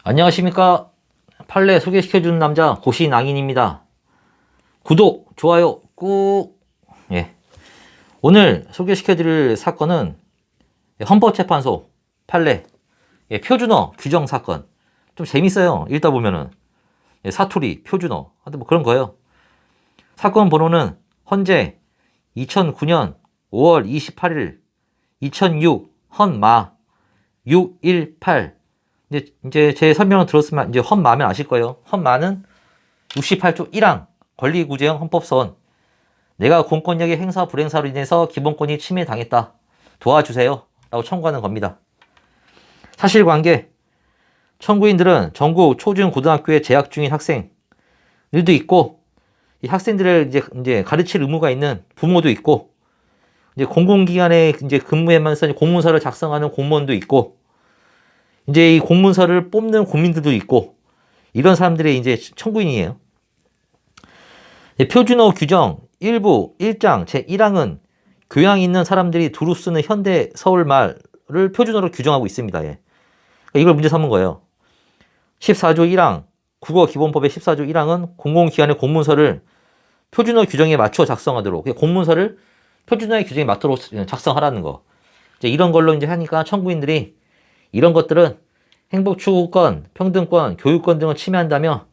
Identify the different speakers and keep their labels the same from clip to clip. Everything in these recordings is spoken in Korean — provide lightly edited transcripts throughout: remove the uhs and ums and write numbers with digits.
Speaker 1: 안녕하십니까. 판례 소개시켜주는 남자 고시낭인입니다. 구독, 좋아요 꾹. 예. 오늘 소개시켜드릴 사건은 헌법재판소 판례 표준어 규정 사건. 좀 재밌어요. 읽다 보면은 사투리, 표준어, 하여튼 뭐 그런 거예요. 사건 번호는 헌재 2009년 5월 28일 2006 헌마 618. 이제 제 설명을 들었으면 이제 헌마면 아실 거예요. 헌마는 68조 1항 권리구제형 헌법소원. 내가 공권력의 행사 불행사로 인해서 기본권이 침해당했다. 도와주세요. 라고 청구하는 겁니다. 사실관계. 청구인들은 전국 초중고등학교에 재학 중인 학생들도 있고, 이 학생들을 이제 가르칠 의무가 있는 부모도 있고, 이제 공공기관에 이제 근무하면서 공문서를 작성하는 공무원도 있고, 이제 이 공문서를 뽑는 국민들도 있고, 이런 사람들의 이제 청구인이에요. 표준어 규정 일부 1장 제1항은 교양 있는 사람들이 두루 쓰는 현대 서울말을 표준어로 규정하고 있습니다. 예. 그러니까 이걸 문제 삼은 거예요. 14조 1항, 국어기본법의 14조 1항은 공공기관의 공문서를 표준어 규정에 맞춰 작성하도록, 공문서를 표준어의 규정에 맞도록 작성하라는 거. 이제 이런 걸로 이제 하니까 청구인들이 이런 것들은 행복추구권, 평등권, 교육권 등을 침해한다며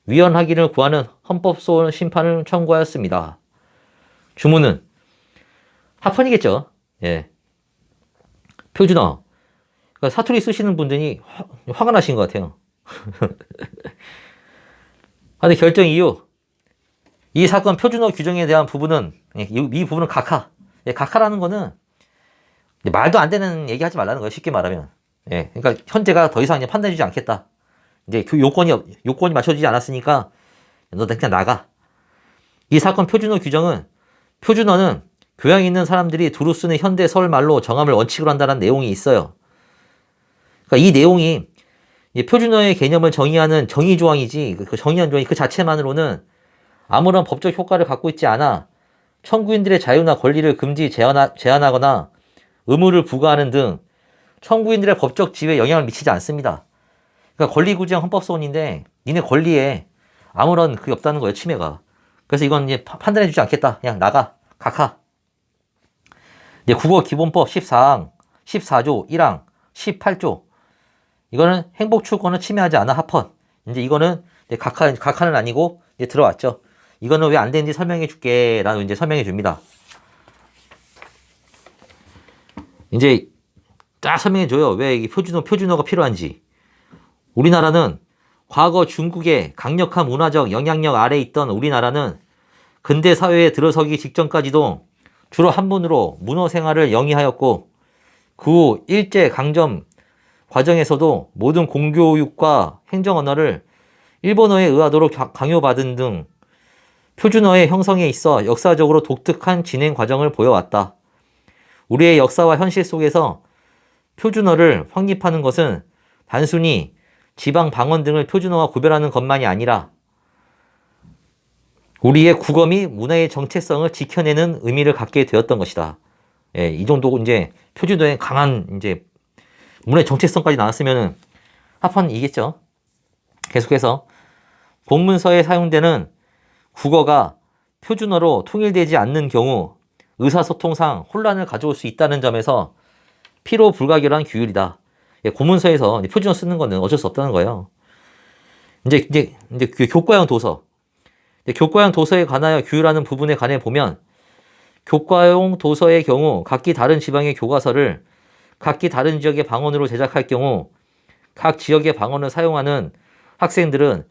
Speaker 1: 위헌 확인을 구하는 헌법소원 심판을 청구하였습니다. 주문은 합헌이겠죠. 예. 표준어. 그러니까 사투리 쓰시는 분들이 화가 나신 것 같아요. 근데 결정 이유. 이 사건 표준어 규정에 대한 부분은, 이 부분은 각하. 각하라는 거는 말도 안 되는 얘기 하지 말라는 거예요. 쉽게 말하면. 예. 그러니까 현재가 더 이상 판단해주지 않겠다. 이제 요건이 맞춰지지 않았으니까 너 그냥 나가. 이 사건 표준어 규정은, 표준어는 교양 있는 사람들이 두루 쓰는 현대 서울말로 정함을 원칙으로 한다는 내용이 있어요. 그러니까 이 내용이 표준어의 개념을 정의하는 정의조항이지, 그 정의한 조항이 그 자체만으로는 아무런 법적 효과를 갖고 있지 않아 청구인들의 자유나 권리를 금지 제한하거나 의무를 부과하는 등 청구인들의 법적 지위에 영향을 미치지 않습니다. 그러니까 권리구제형 헌법소원인데 니네 권리에 아무런 그게 없다는 거예요. 침해가. 그래서 이건 이제 판단해주지 않겠다. 그냥 나가. 각하. 이제 국어기본법 14항, 14조 1항, 18조. 이거는 행복추구권을 침해하지 않아 합헌. 이제 이거는 각하는 아니고 이제 들어왔죠. 이거는 왜 안 되는지 설명해 줄게. 라고 이제 설명해 줍니다. 이제 딱 설명해 줘요. 왜 이 표준어가 필요한지. 우리나라는 과거 중국의 강력한 문화적 영향력 아래에 있던 우리나라는 근대 사회에 들어서기 직전까지도 주로 한문으로 문어 생활을 영위하였고, 그 후 일제 강점 과정에서도 모든 공교육과 행정 언어를 일본어에 의하도록 강요받은 등 표준어의 형성에 있어 역사적으로 독특한 진행 과정을 보여왔다. 우리의 역사와 현실 속에서 표준어를 확립하는 것은 단순히 지방 방언 등을 표준어와 구별하는 것만이 아니라 우리의 국어 및 문화의 정체성을 지켜내는 의미를 갖게 되었던 것이다. 예, 이 정도 이제 표준어의 강한 이제 문화의 정체성까지 나왔으면은 합헌이겠죠. 계속해서 공문서에 사용되는 국어가 표준어로 통일되지 않는 경우 의사소통상 혼란을 가져올 수 있다는 점에서 필요 불가결한 규율이다. 예, 공문서에서 표준어 쓰는 거는 어쩔 수 없다는 거예요. 이제 그 교과형 도서. 교과형 도서에 관하여 규율하는 부분에 관해 보면, 교과용 도서의 경우 각기 다른 지방의 교과서를 각기 다른 지역의 방언으로 제작할 경우 각 지역의 방언을 사용하는 학생들은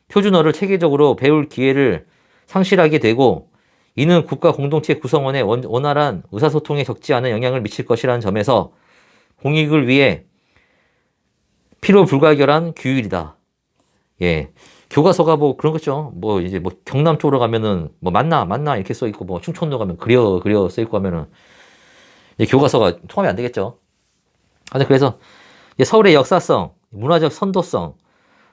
Speaker 1: 표준어를 체계적으로 배울 기회를 상실하게 되고, 이는 국가 공동체 구성원의 원활한 의사소통에 적지 않은 영향을 미칠 것이라는 점에서 공익을 위해 필요 불가결한 규율이다. 예. 교과서가 뭐 그런 거죠. 뭐 이제 뭐 경남 쪽으로 가면은 뭐 만나 이렇게 써 있고, 뭐 충청도 가면 그려 써 있고 하면은 이제 교과서가 통합이 안 되겠죠. 그래서 서울의 역사성, 문화적 선도성,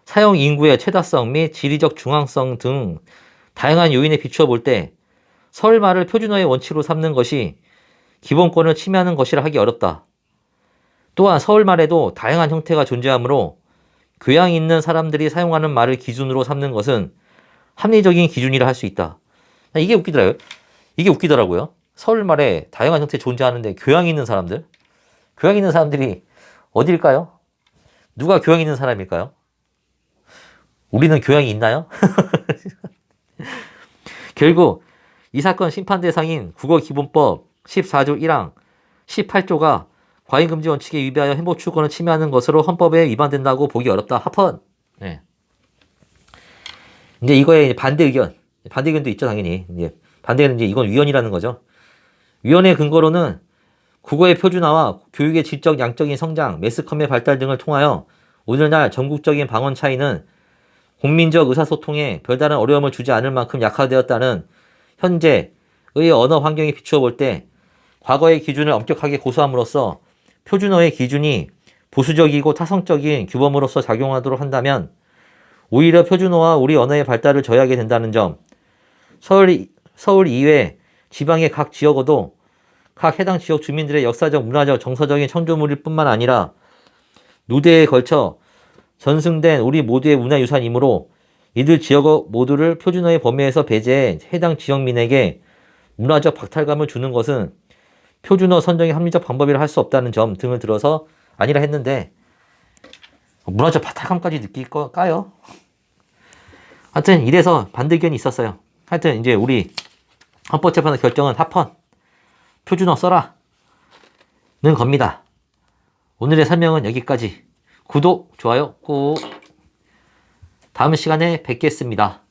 Speaker 1: 사용 인구의 최다성 및 지리적 중앙성 등 다양한 요인에 비추어 볼 때 서울말을 표준어의 원칙으로 삼는 것이 기본권을 침해하는 것이라 하기 어렵다. 또한 서울말에도 다양한 형태가 존재하므로 교양 있는 사람들이 사용하는 말을 기준으로 삼는 것은 합리적인 기준이라 할 수 있다. 이게 웃기더라고요. 이게 웃기더라고요. 서울말에 다양한 형태 존재하는데 교양 있는 사람들? 교양 있는 사람들이 어딜까요? 누가 교양 있는 사람일까요? 우리는 교양이 있나요? 결국 이 사건 심판 대상인 국어기본법 14조 1항 18조가 과잉금지 원칙에 위배하여 행복 추구권을 침해하는 것으로 헌법에 위반된다고 보기 어렵다. 합헌. 네. 이제 이거에 반대 의견도 있죠, 당연히. 이제 반대는 이제 이건 위헌이라는 거죠. 위헌의 근거로는 국어의 표준화와 교육의 질적, 양적인 성장, 매스컴의 발달 등을 통하여 오늘날 전국적인 방언 차이는 국민적 의사소통에 별다른 어려움을 주지 않을 만큼 약화되었다는 현재의 언어 환경에 비추어 볼 때 과거의 기준을 엄격하게 고수함으로써 표준어의 기준이 보수적이고 타성적인 규범으로서 작용하도록 한다면 오히려 표준어와 우리 언어의 발달을 저해하게 된다는 점, 서울 이외 지방의 각 지역어도 각 해당 지역 주민들의 역사적, 문화적, 정서적인 창조물일 뿐만 아니라 누대에 걸쳐 전승된 우리 모두의 문화유산이므로 이들 지역어 모두를 표준어의 범위에서 배제해 해당 지역민에게 문화적 박탈감을 주는 것은 표준어 선정의 합리적 방법이라 할 수 없다는 점 등을 들어서 아니라 했는데 문화적 박탈감까지 느낄까요? 하여튼 이래서 반대 의견이 있었어요. 하여튼 이제 우리 헌법재판소 결정은 합헌, 표준어 써라 는 겁니다. 오늘의 설명은 여기까지. 구독, 좋아요 꼭. 다음 시간에 뵙겠습니다.